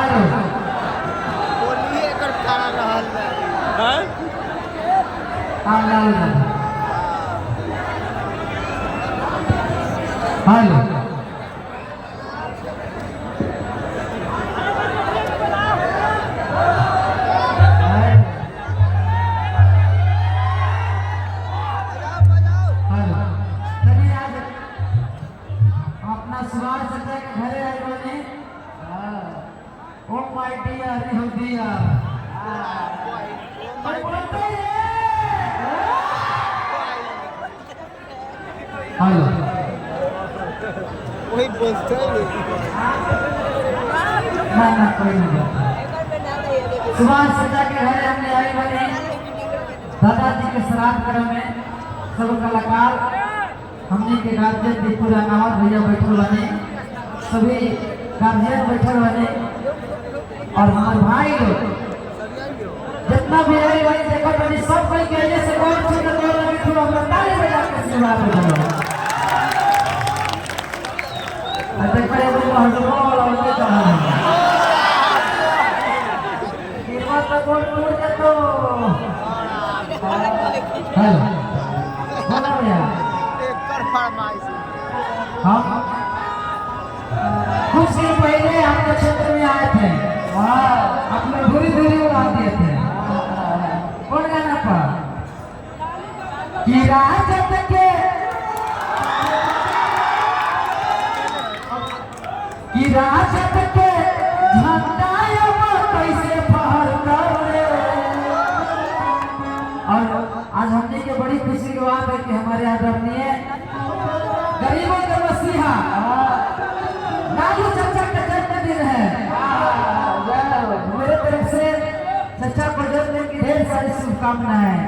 Hello बोलिए कर खड़ा रहल है हां लाल हेलो सुभाष चंद्र के घरे आए बने ओ माय डियर यहूदिया हेलो वही बोलते हैं ना कोई नहीं सुभाष चंद्र के घरे हमने आए बने दादाजी के श्राद्ध क्रम में सब कलाकार हमने के गार्जियन दीपू रानावत भैया बैठल बने सभी गार्जियन बैठल बने और हमारे भाई लोग जितना भी है वही देखो बनी सब कोई कहने से और ठीक है तो बैठो हम ताली बजा के शुरुआत करो अरे करे वो हटो वाला होते कहां है ये बात तो बोल टूट जा तो हेलो बोला भैया हम कुछ दिन पहले आपके क्षेत्र में आए थे अपने धूरी धूरी उड़ा दिए थे कौन गाना पर कि राजत के झंडा कैसे फहरता रे और आज हमने के बड़ी खुशी की बात है कि हमारे आदरणीय गरीबों के मसीहा लालू चाचा का जन्मदिन है मेरे तरफ से चाचा को जन्मदिन की ढेर सारी शुभकामनाएं।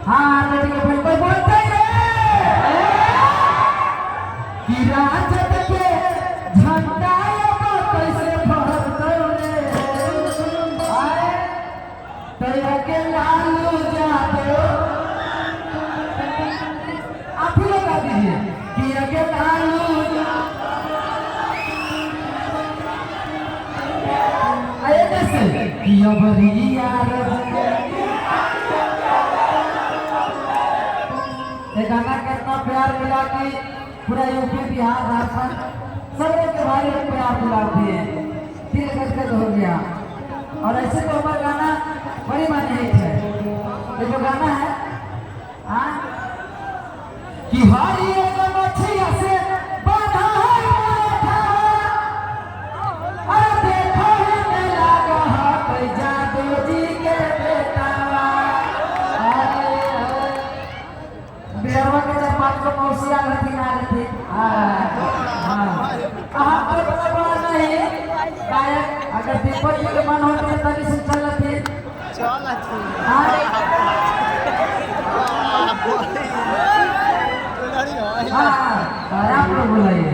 हाँ बेटी के भाई कोई बोलते हैं कि राजत के झंडा कैसे फहरता रे तेरा के लालू जादो आप ही लोग आ दीजिए कि अगे लालू आए कैसे कि अब यार ये गाना का इतना प्यार मिला कि पूरा यूपी बिहार झारखंड सब के भाई लोग प्यार मिला दिए दिल गदगद हो गया और ऐसे तो हमारा गाना बड़ी माने हिट है ये जो गाना है हाँ कि हरी एक मछिया से बांधा है अरे देखो ही लगा है कोई जादू जी के बेटावा बिरवा के जब पाँच को मौसिया रहती ना रहती कहाँ पे बड़ा नहीं गायक अगर दीपक जी के मन होते तभी से चलती आप लोग बुलाइए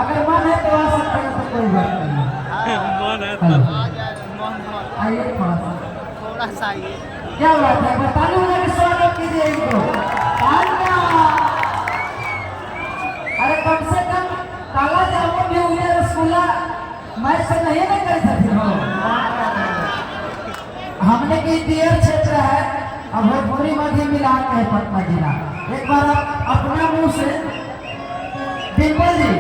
अगर मन है तो आ सकते हैं तो कोई बात नहीं आइए थोड़ा सा आइए क्या बात है बताने वाले के स्वागत कीजिए इनको अरे कम से कम काला जामुन भी हुए रसगुल्ला मैं से नहीं ना कर सकती हूँ हमने की दियर क्षेत्र है अब भोजपुरी मध्य मिलान है पटना जिला एक बार आप अपना मुंह से डिम्पल जी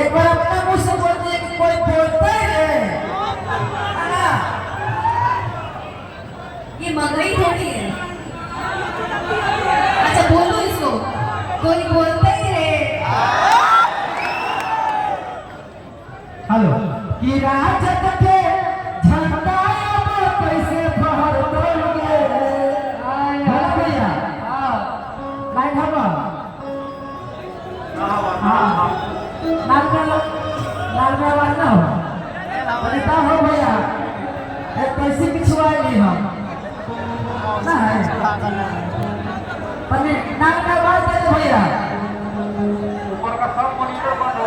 एक बार अपना मुंह से बोल दिए कि कोई बोलता है ये मगई थोड़ी है अच्छा बोलो इसको कोई बोलता ही रे हेलो कि राजत के झंडा कैसे फहरता रे भैया लाइन हवा हाँ लाल में आवाज ना हो बता हो भैया एक कैसे पिछवाएंगे हम ना है पन्ने नाक में आवाज दे दो भैया ऊपर का सब मॉनिटर बंद हो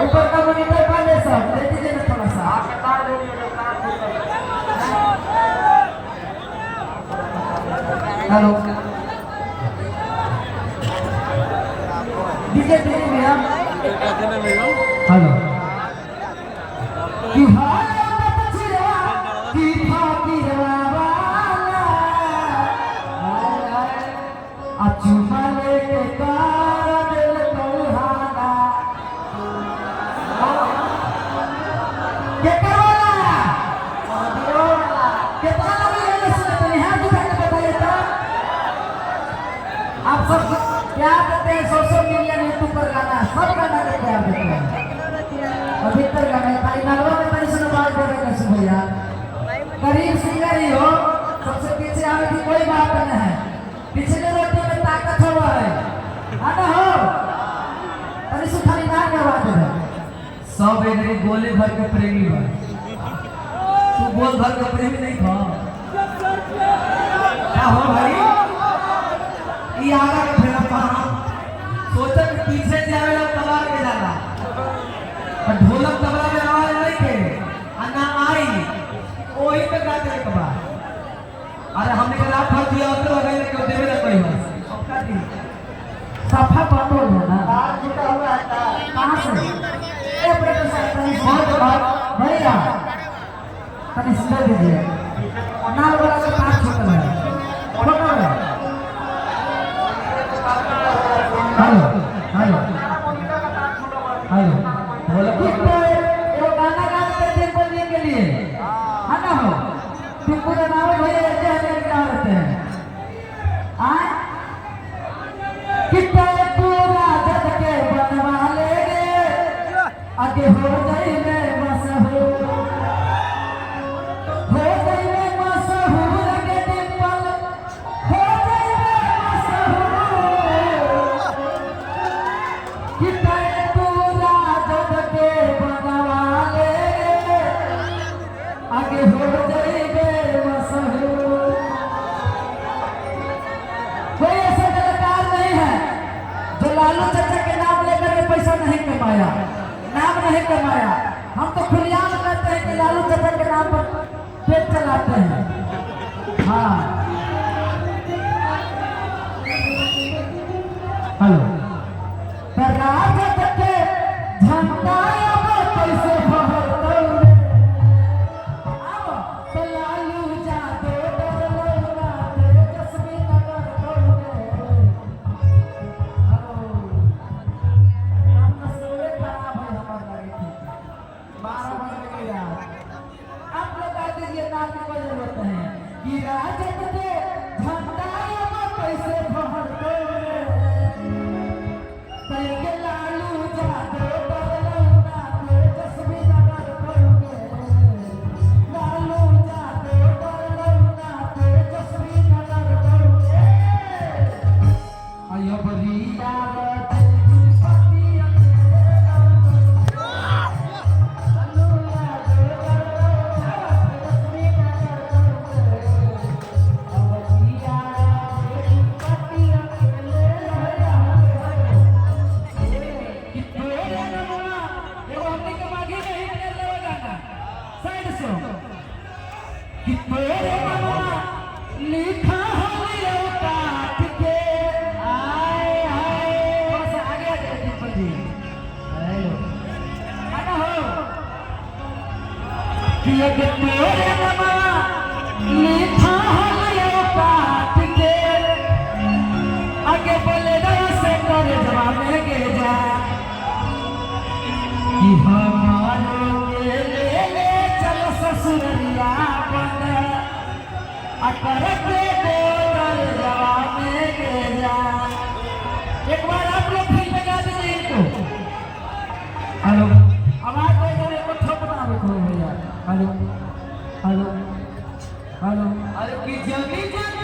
ऊपर का मॉनिटर बंद है सब दे दीजिए थोड़ा सा हेलो डीजे डीजे भैया हेलो कि हाल बचरा कि फाकिरवा वाला अचुमा लेके तारा दिल कौहाना के करवाला कितना लगी है सुनते हैं हाथ उठा के बताइए तो आप सब क्या कहते हैं 100 मिलियन यूट्यूब पर गाना सब गाना देते हैं आप देखते हैं अधिकतर गाना खाली नलवा में तनी सुनो बात दे रहे हैं भैया गरीब सिंगर ही हो सबसे पीछे आने की कोई बात नहीं है पिछले रोटी में ताकत हुआ है आना हो तनी सु खाली ना के आवाज है सब एक गोले भर के प्रेमी बा तू बोल भर के प्रेमी नहीं था क्या हो भाई ये आगा के फेरा कहां सोचा कि पीछे जावे लोग तबार के जाला पर ढोलक तबला में आवाज नहीं के अन्ना आई ओही पे गा दे कबा अरे हमने के रात भर दिया तो अगले ने क्यों देवे ना कोई बात अब का दी सफा बंद हो गया ना तार टूटा हुआ है कहां से ए बेटा साहब बहुत बात भैया तनी सुन दीजिए नाल वाला का तार छोटा है छोटा है हेलो हेलो हेलो बोलो वो गाना गाते थे बोलने के लिए है ना हो तुम पूरा नाम भैया ऐसे हमें क्या रहते हैं आए कितने पूरा जग के बनवा लेंगे आगे हो जाएंगे मशहूर हो जाएंगे मशहूर के डिंपल हो जाएंगे मशहूर कितने पूरा जग के बनवा लेंगे आगे हो जाएंगे मशहूर कोई ऐसा कलाकार नहीं है जो लालू चाचा के नाम लेकर के पैसा नहीं कमाया नाम नहीं कमाया हम तो खुलेआम कहते हैं कि लालू चाचा के नाम पर पेट चलाते हैं हाँ हेलो राजद के झंडा अब कैसे फहरतौ रे अब तो लालू जादो डरलौना तेजस्वी नगर दौड़े हेलो हम तो सोए खराब है हमार लगे थी 12 बजे के यार आप लोग आ दीजिए नाम की कोई जरूरत है कि राजद के झंडा अब कैसे फहरतौ रे तैके लालू जादो डरलौना तेजस्वी नगर दौड़े लालू जादो डरलौना तेजस्वी नगर दौड़े आयो बलिया पतिया लालू जादो डरलौना तेजस्वी नगर दौड़े बलिया पतिया लिखा हो काट के आए आए बस आगे आ जाए दीपक जी हेलो आना हो कि एक तेरे ममा लिखा हो काट के आगे बोले से कर जवाब में के जा कि हमारे के ले चल ससुरिया बन अकर के बोल जवाब में के जा एक बार आप लोग फिर लगा दीजिए इनको हेलो आवाज दे दो को ठोकना हो भैया हेलो हेलो हेलो अरे की जगी जगी